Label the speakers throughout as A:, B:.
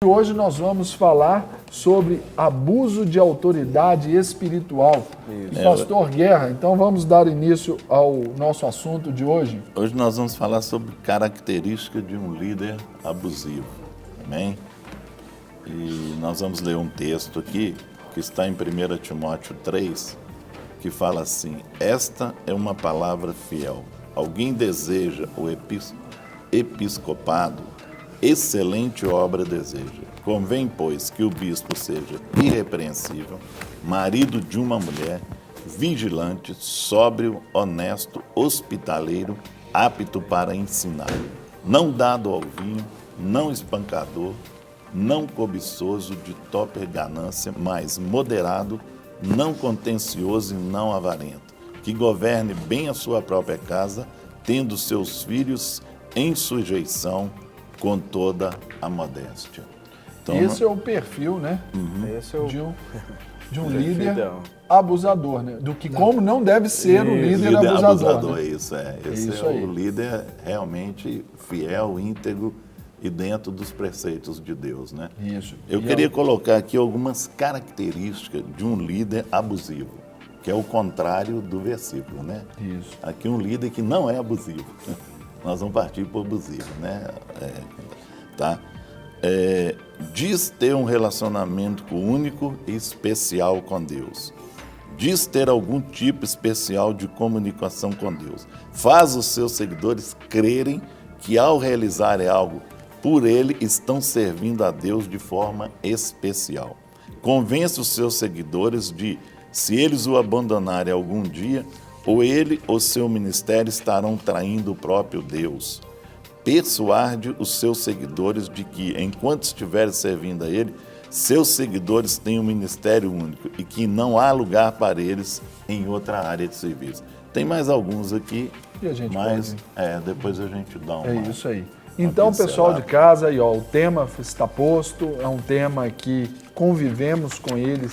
A: Hoje nós vamos falar sobre abuso de autoridade espiritual. Pastor Guerra, então vamos dar início ao nosso assunto de hoje.
B: Hoje nós vamos falar sobre característica de um líder abusivo. Amém? E nós vamos ler um texto aqui que está em 1 Timóteo 3, que fala assim: esta é uma palavra fiel. Alguém deseja o episcopado? Excelente obra deseja. Convém, pois, que o bispo seja irrepreensível, marido de uma mulher, vigilante, sóbrio, honesto, hospitaleiro, apto para ensinar, não dado ao vinho, não espancador, não cobiçoso de torpe ganância, mas moderado, não contencioso e não avarento, que governe bem a sua própria casa, tendo seus filhos em sujeição com toda a modéstia.
A: Então, esse é o perfil, né?
C: Esse é o...
A: de um líder abusador, né? Do que como não deve ser o líder abusador.
B: Né? Esse é o líder realmente fiel, íntegro e dentro dos preceitos de Deus, né?
A: Isso.
B: Eu queria colocar aqui algumas características de um líder abusivo, que é o contrário do versículo, né?
A: Isso.
B: Aqui um líder que não é abusivo. Nós vamos partir para o abusivo, né? Diz ter um relacionamento único e especial com Deus. Diz ter algum tipo especial de comunicação com Deus. Faz os seus seguidores crerem que ao realizarem algo por ele, estão servindo a Deus de forma especial. Convence os seus seguidores de, se eles o abandonarem algum dia, ou ele ou seu ministério estarão traindo o próprio Deus. Persuade os seus seguidores de que, enquanto estiverem servindo a ele, seus seguidores têm um ministério único e que não há lugar para eles em outra área de serviço. Tem mais alguns aqui, mas depois a gente dá uma...
A: É isso aí. Então, pessoal de casa, aí, ó, o tema está posto, é um tema que convivemos com ele,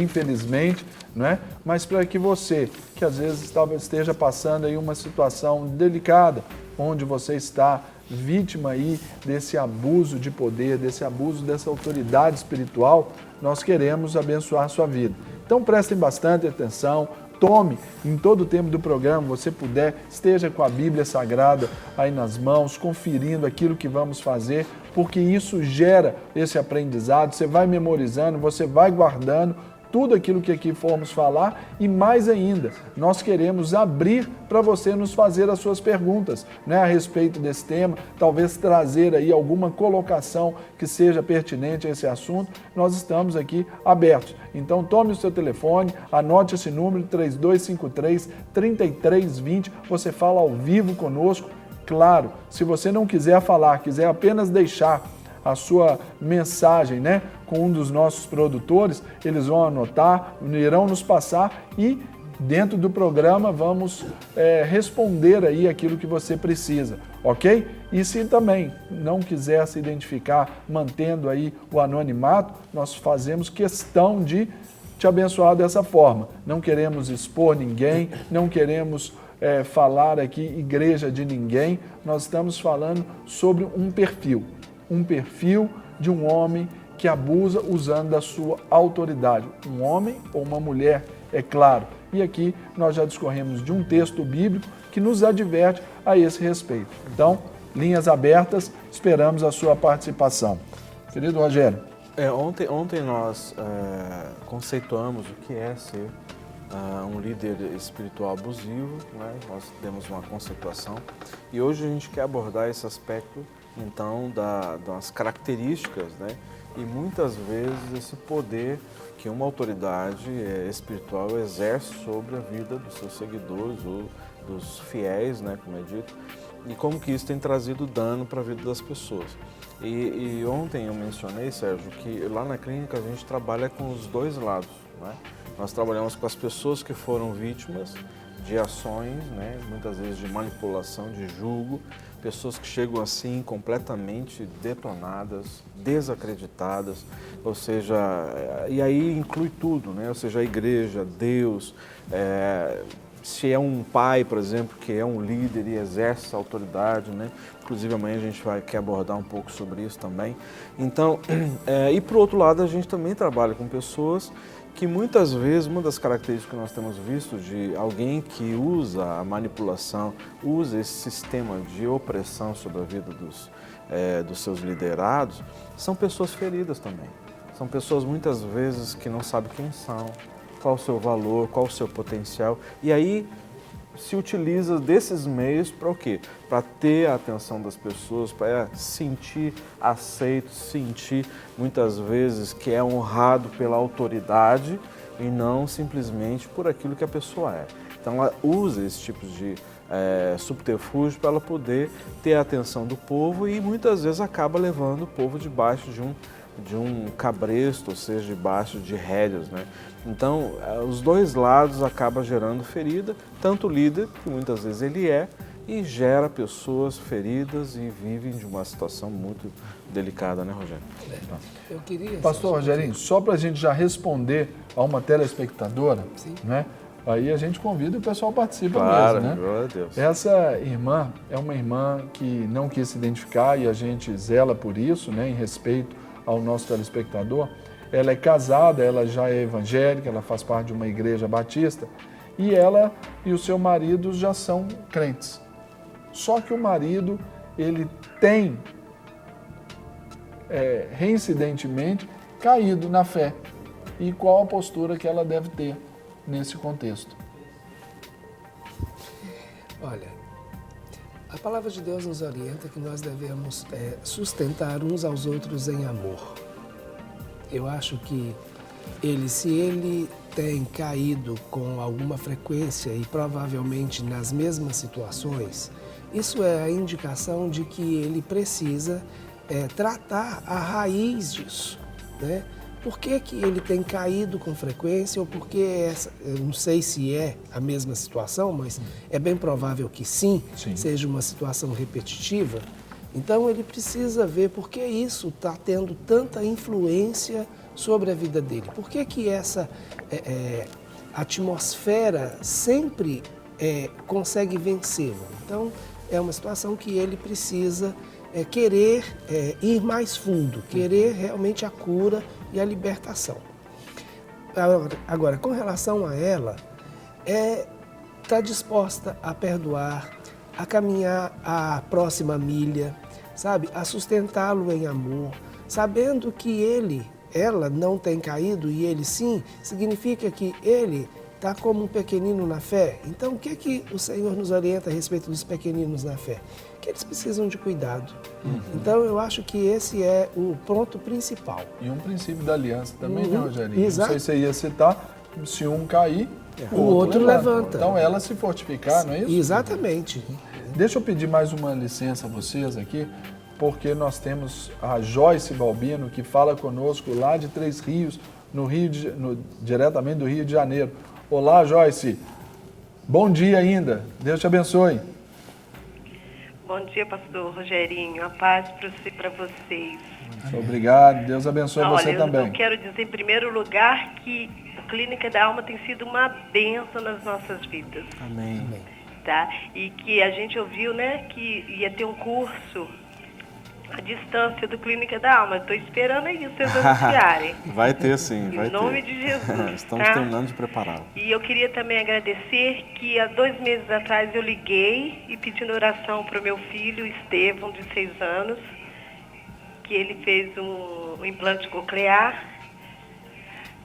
A: infelizmente, né? Mas para que você, que às vezes esteja passando aí uma situação delicada, onde você está vítima aí desse abuso de poder, desse abuso dessa autoridade espiritual, nós queremos abençoar a sua vida. Então prestem bastante atenção, tome em todo o tempo do programa, você puder, esteja com a Bíblia Sagrada aí nas mãos, conferindo aquilo que vamos fazer, porque isso gera esse aprendizado, você vai memorizando, você vai guardando tudo aquilo que aqui formos falar e mais ainda, nós queremos abrir para você nos fazer as suas perguntas, né, a respeito desse tema, talvez trazer aí alguma colocação que seja pertinente a esse assunto, nós estamos aqui abertos. Então tome o seu telefone, anote esse número 3253-3320, você fala ao vivo conosco. Claro, se você não quiser falar, quiser apenas deixar a sua mensagem, né, com um dos nossos produtores, eles vão anotar, irão nos passar e dentro do programa vamos responder aí aquilo que você precisa, ok? E se também não quiser se identificar, mantendo aí o anonimato, nós fazemos questão de te abençoar dessa forma. Não queremos expor ninguém, não queremos falar aqui igreja de ninguém, nós estamos falando sobre um perfil de um homem que abusa usando da sua autoridade. Um homem ou uma mulher, é claro. E aqui nós já discorremos de um texto bíblico que nos adverte a esse respeito. Então, linhas abertas, esperamos a sua participação. Querido Rogério.
C: Ontem nós conceituamos o que é ser um líder espiritual abusivo, né? Nós demos uma conceituação e hoje a gente quer abordar esse aspecto então das características, né? E muitas vezes esse poder que uma autoridade espiritual exerce sobre a vida dos seus seguidores ou dos fiéis, né, como é dito, e como que isso tem trazido dano para a vida das pessoas. E ontem eu mencionei, Sérgio, que lá na clínica a gente trabalha com os dois lados, né? Nós trabalhamos com as pessoas que foram vítimas de ações, né, muitas vezes de manipulação, de julgo, pessoas que chegam assim completamente detonadas, desacreditadas, ou seja, e aí inclui tudo, né, ou seja, a igreja, Deus, se é um pai, por exemplo, que é um líder e exerce essa autoridade, né? Inclusive amanhã a gente quer abordar um pouco sobre isso também. Então, e por outro lado, a gente também trabalha com pessoas que muitas vezes, uma das características que nós temos visto de alguém que usa a manipulação, usa esse sistema de opressão sobre a vida dos seus liderados, são pessoas feridas também. São pessoas muitas vezes que não sabem quem são, qual o seu valor, qual o seu potencial, e aí se utiliza desses meios para o quê? Para ter a atenção das pessoas, para sentir aceito, sentir muitas vezes que é honrado pela autoridade e não simplesmente por aquilo que a pessoa é. Então ela usa esse tipo de subterfúgio para ela poder ter a atenção do povo e muitas vezes acaba levando o povo debaixo de um cabresto, ou seja, debaixo de rédeas, né? Então, os dois lados acabam gerando ferida, tanto o líder, que muitas vezes ele e gera pessoas feridas e vivem de uma situação muito delicada, né, Rogério?
D: Eu queria...
A: Pastor Rogerinho, só para a gente já responder a uma telespectadora, né? Aí a gente convida e o pessoal participa
C: claro,
A: mesmo, né?
C: Glória a Deus.
A: Essa irmã é uma irmã que não quis se identificar e a gente zela por isso, né, em respeito ao nosso telespectador. Ela é casada, ela já é evangélica, ela faz parte de uma igreja batista e ela e o seu marido já são crentes. Só que o marido, ele tem reincidentemente caído na fé. E qual a postura que ela deve ter nesse contexto?
D: Olha, a palavra de Deus nos orienta que nós devemos sustentar uns aos outros em amor. Eu acho que se ele tem caído com alguma frequência e provavelmente nas mesmas situações, isso é a indicação de que ele precisa tratar a raiz disso, né? Por que ele tem caído com frequência ou por que eu não sei se é a mesma situação, mas é bem provável que sim, seja uma situação repetitiva. Então ele precisa ver por que isso está tendo tanta influência sobre a vida dele. Por que essa atmosfera sempre consegue vencê-lo? Então é uma situação que ele precisa querer ir mais fundo, querer realmente a cura e a libertação. Agora, com relação a ela, está disposta a perdoar, a caminhar a próxima milha, sabe? A sustentá-lo em amor, sabendo que ela não tem caído e ele sim, significa que ele está como um pequenino na fé. Então, o que o Senhor nos orienta a respeito dos pequeninos na fé? Que eles precisam de cuidado. Então, eu acho que esse é o ponto principal.
A: E um princípio da aliança também, né, Rogerinho?
D: Exato.
A: Não sei se você ia citar, se um cair,
D: o outro levanta.
A: Então, ela se fortificar, não é isso?
D: Exatamente.
A: Deixa eu pedir mais uma licença a vocês aqui, porque nós temos a Joyce Balbino, que fala conosco lá de Três Rios, diretamente do Rio de Janeiro. Olá, Joyce. Bom dia ainda. Deus te abençoe.
E: Bom dia, pastor Rogerinho. A paz para vocês.
A: Obrigado. Deus abençoe você também.
E: Eu quero dizer, em primeiro lugar, que a Clínica da Alma tem sido uma bênção nas nossas vidas.
C: Amém.
E: Tá? E que a gente ouviu, né, que ia ter um curso à distância do Clínica da Alma. Estou esperando aí vocês anunciarem.
C: Vai ter sim, vai ter.
E: Em nome de Jesus.
C: Estamos terminando de preparar.
E: E eu queria também agradecer que há 2 meses atrás eu liguei e pedindo oração para o meu filho, Estevão, de 6 anos, que ele fez um implante coclear.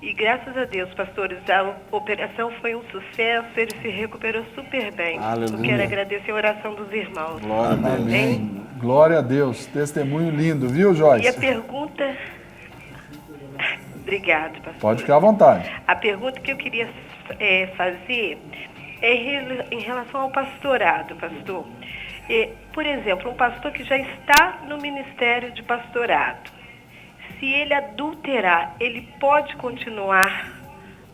E: E graças a Deus, pastores, a operação foi um sucesso, ele se recuperou super bem.
C: Aleluia.
E: Eu quero agradecer a oração dos irmãos.
C: Glória a Deus.
A: Amém. Glória a Deus. Testemunho lindo, viu, Joyce?
E: E a pergunta... Obrigado, pastor.
A: Pode ficar à vontade.
E: A pergunta que eu queria fazer é em relação ao pastorado, pastor. Por exemplo, um pastor que já está no ministério de pastorado, se ele adulterar, ele pode continuar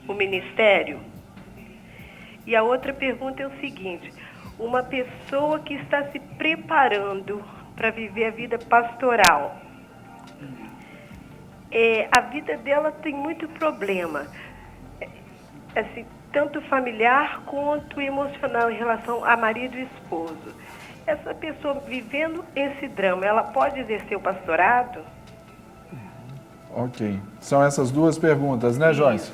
E: o ministério? E a outra pergunta é o seguinte: uma pessoa que está se preparando para viver a vida pastoral, a vida dela tem muito problema. Assim, tanto familiar quanto emocional em relação a marido e esposo. Essa pessoa vivendo esse drama, ela pode exercer o pastorado?
A: Ok. São essas duas perguntas, né, Joyce?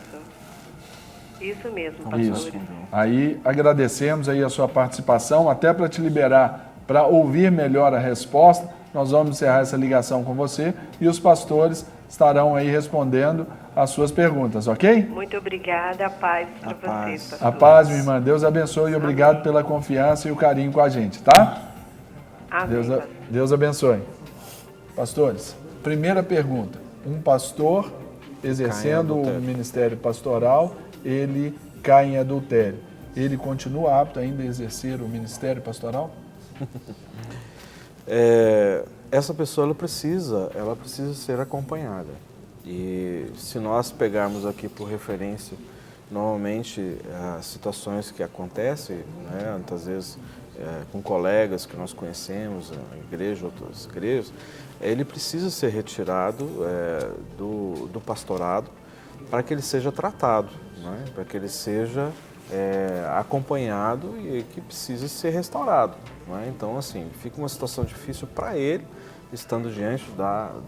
E: Isso mesmo,
A: Isso.
E: pastor.
A: Aí agradecemos aí a sua participação, até para te liberar, para ouvir melhor a resposta. Nós vamos encerrar essa ligação com você e os pastores estarão aí respondendo as suas perguntas, ok?
E: Muito obrigada, a paz para vocês, pastor.
A: A paz, minha irmã. Deus abençoe e obrigado pela confiança e o carinho com a gente, tá?
E: Amém, pastor.
A: Deus abençoe. Pastores, primeira pergunta. Um pastor exercendo o ministério pastoral, ele cai em adultério. Ele continua apto ainda a exercer o ministério pastoral?
C: Essa pessoa ela precisa ser acompanhada. E se nós pegarmos aqui por referência, normalmente as situações que acontecem, né, muitas vezes com colegas que nós conhecemos, na igreja, outras igrejas, ele precisa ser retirado do pastorado para que ele seja tratado, né, para que ele seja acompanhado e que precisa ser restaurado. Né? Então, assim, fica uma situação difícil para ele, estando diante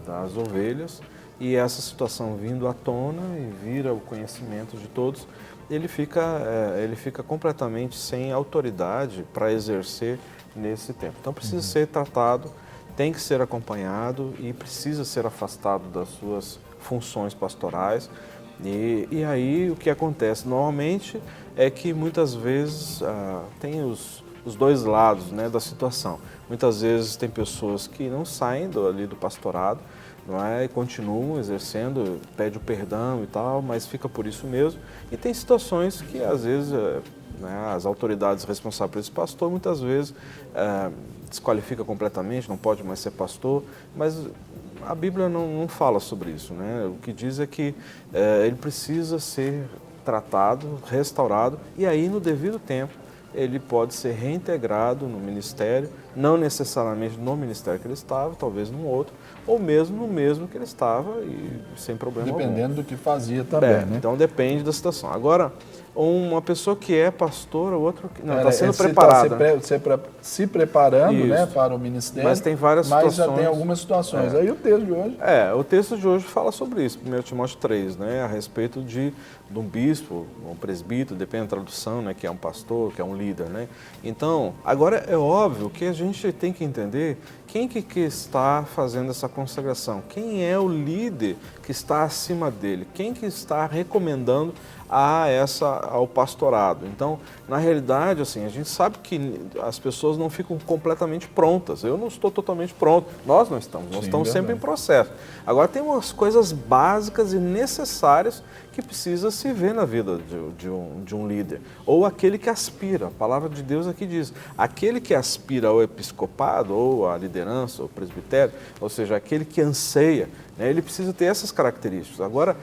C: das ovelhas, e essa situação vindo à tona e vira o conhecimento de todos, ele fica completamente sem autoridade para exercer nesse tempo. Então, precisa ser tratado, tem que ser acompanhado e precisa ser afastado das suas funções pastorais. E aí o que acontece normalmente é que muitas vezes tem os dois lados, né, da situação. Muitas vezes tem pessoas que não saem ali do pastorado, não é, e continuam exercendo, pede o perdão e tal, mas fica por isso mesmo. E tem situações que às vezes né, as autoridades responsáveis por esse pastor muitas vezes desqualifica completamente, não pode mais ser pastor, mas a Bíblia não fala sobre isso, né? O que diz é que ele precisa ser tratado, restaurado, e aí no devido tempo ele pode ser reintegrado no ministério, não necessariamente no ministério que ele estava, talvez num outro, ou mesmo no mesmo que ele estava e sem problema algum.
A: Dependendo do que fazia também, né?
C: Então depende da situação. Agora, uma pessoa que é pastor, o outro que não está sendo preparada.
A: Se preparando,
C: Isso,
A: né, para o ministério,
C: mas tem várias
A: mas
C: situações.
A: já tem algumas situações. Aí o texto de hoje...
C: O texto de hoje fala sobre isso, 1 Timóteo 3, né, a respeito de um bispo, um presbítero, depende da tradução, né, que é um pastor, que é um líder, né. Então, agora é óbvio que a gente tem que entender quem que está fazendo essa consagração, quem é o líder que está acima dele, quem que está recomendando ao pastorado. Então, na realidade, assim, a gente sabe que as pessoas não ficam completamente prontas. Eu não estou totalmente pronto. Nós não estamos. Nós estamos sempre em processo. Agora, tem umas coisas básicas e necessárias que precisa se ver na vida de um líder. Ou aquele que aspira. A palavra de Deus aqui diz, aquele que aspira ao episcopado, ou à liderança, ou presbitério, ou seja, aquele que anseia, né, ele precisa ter essas características. Agora,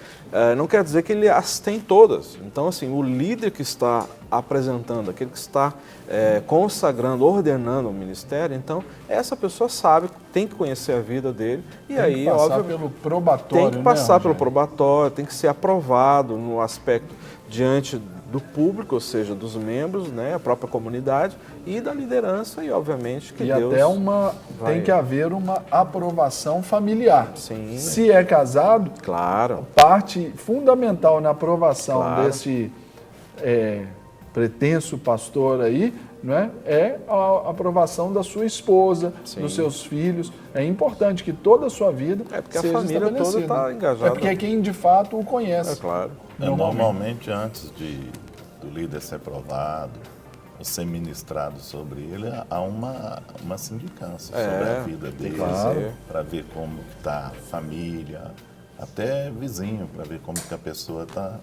C: não quer dizer que ele as tem todas. Então, assim, o líder que está apresentando, aquele que está consagrando, ordenando o ministério, então, essa pessoa sabe, tem que conhecer a vida dele. E
A: tem
C: aí,
A: que passar
C: óbvio,
A: pelo probatório,
C: tem que passar pelo
A: Rogério?
C: probatório, tem que ser aprovado no aspecto diante do público, ou seja, dos membros, né, a própria comunidade e da liderança e, obviamente, que
A: E
C: Deus
A: até
C: vai...
A: tem que haver uma aprovação familiar.
C: Sim.
A: Se é casado,
C: Claro.
A: parte fundamental na aprovação
C: Claro.
A: desse pretenso pastor aí, não é? É a aprovação da sua esposa,
C: Sim.
A: dos seus filhos. É importante que toda a sua vida
C: porque a
A: seja
C: família toda
A: estabelecida.
C: está engajada.
A: É porque é quem de fato o conhece.
C: É claro.
B: Normalmente, antes do líder ser provado, ou ser ministrado sobre ele, há uma sindicância sobre a vida dele,
C: fazer.
B: para ver como está a família, até vizinho, para ver como que a pessoa está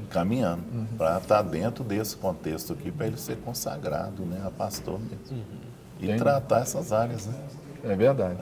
B: caminhando, para estar dentro desse contexto aqui, para ele ser consagrado, né, a pastor mesmo. E tratar essas áreas, né?
A: É verdade.